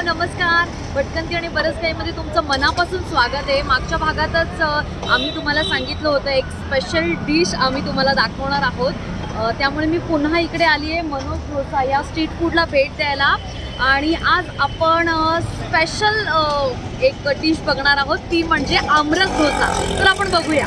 नमस्कार. भटकंती आणि बरंच काही मध्ये तुमचं मनापासून स्वागत आहे. मागच्या भागातच आम्ही तुम्हाला सांगितलं होतं एक स्पेशल डिश आम्ही तुम्हाला दाखवणार आहोत. त्यामुळे मी पुन्हा इकडे आली आहे मनोज डोसा या स्ट्रीट फूडला भेट द्यायला. आणि आज आपण स्पेशल एक डिश बघणार आहोत, ती म्हणजे आमरस डोसा. तर आपण बघूया.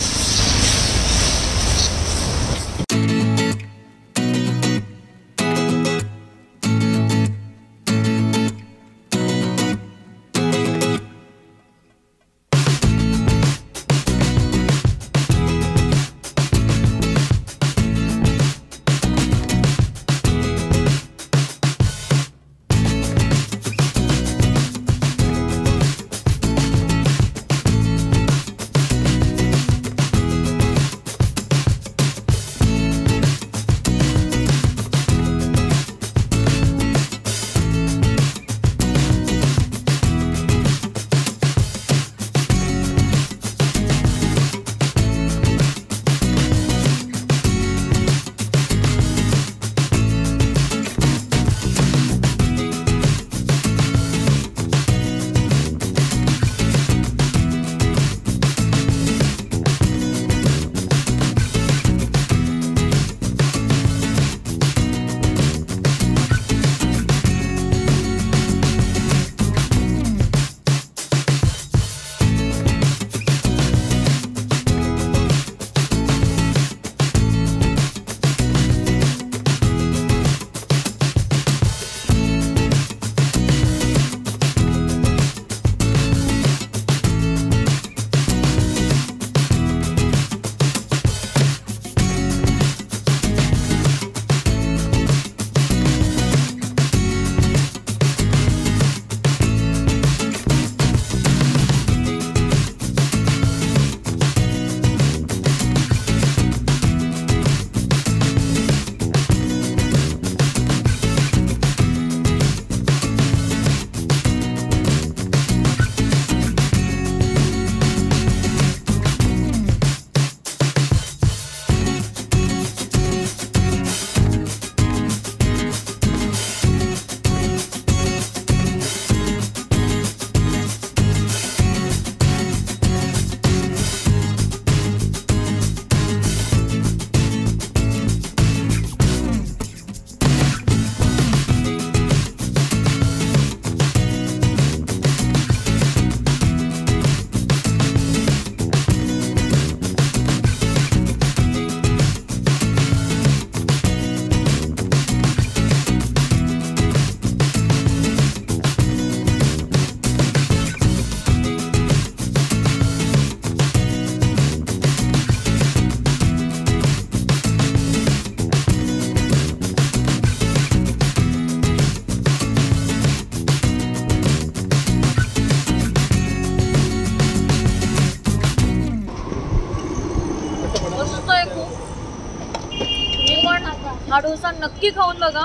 हा डोसा नक्की खाऊन बघा.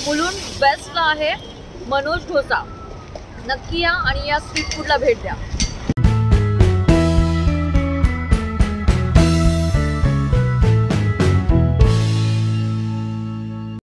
मुलुंड बेस्टला आहे मनोज डोसा. नक्की या आणि या स्ट्रीट फूडला भेट द्या.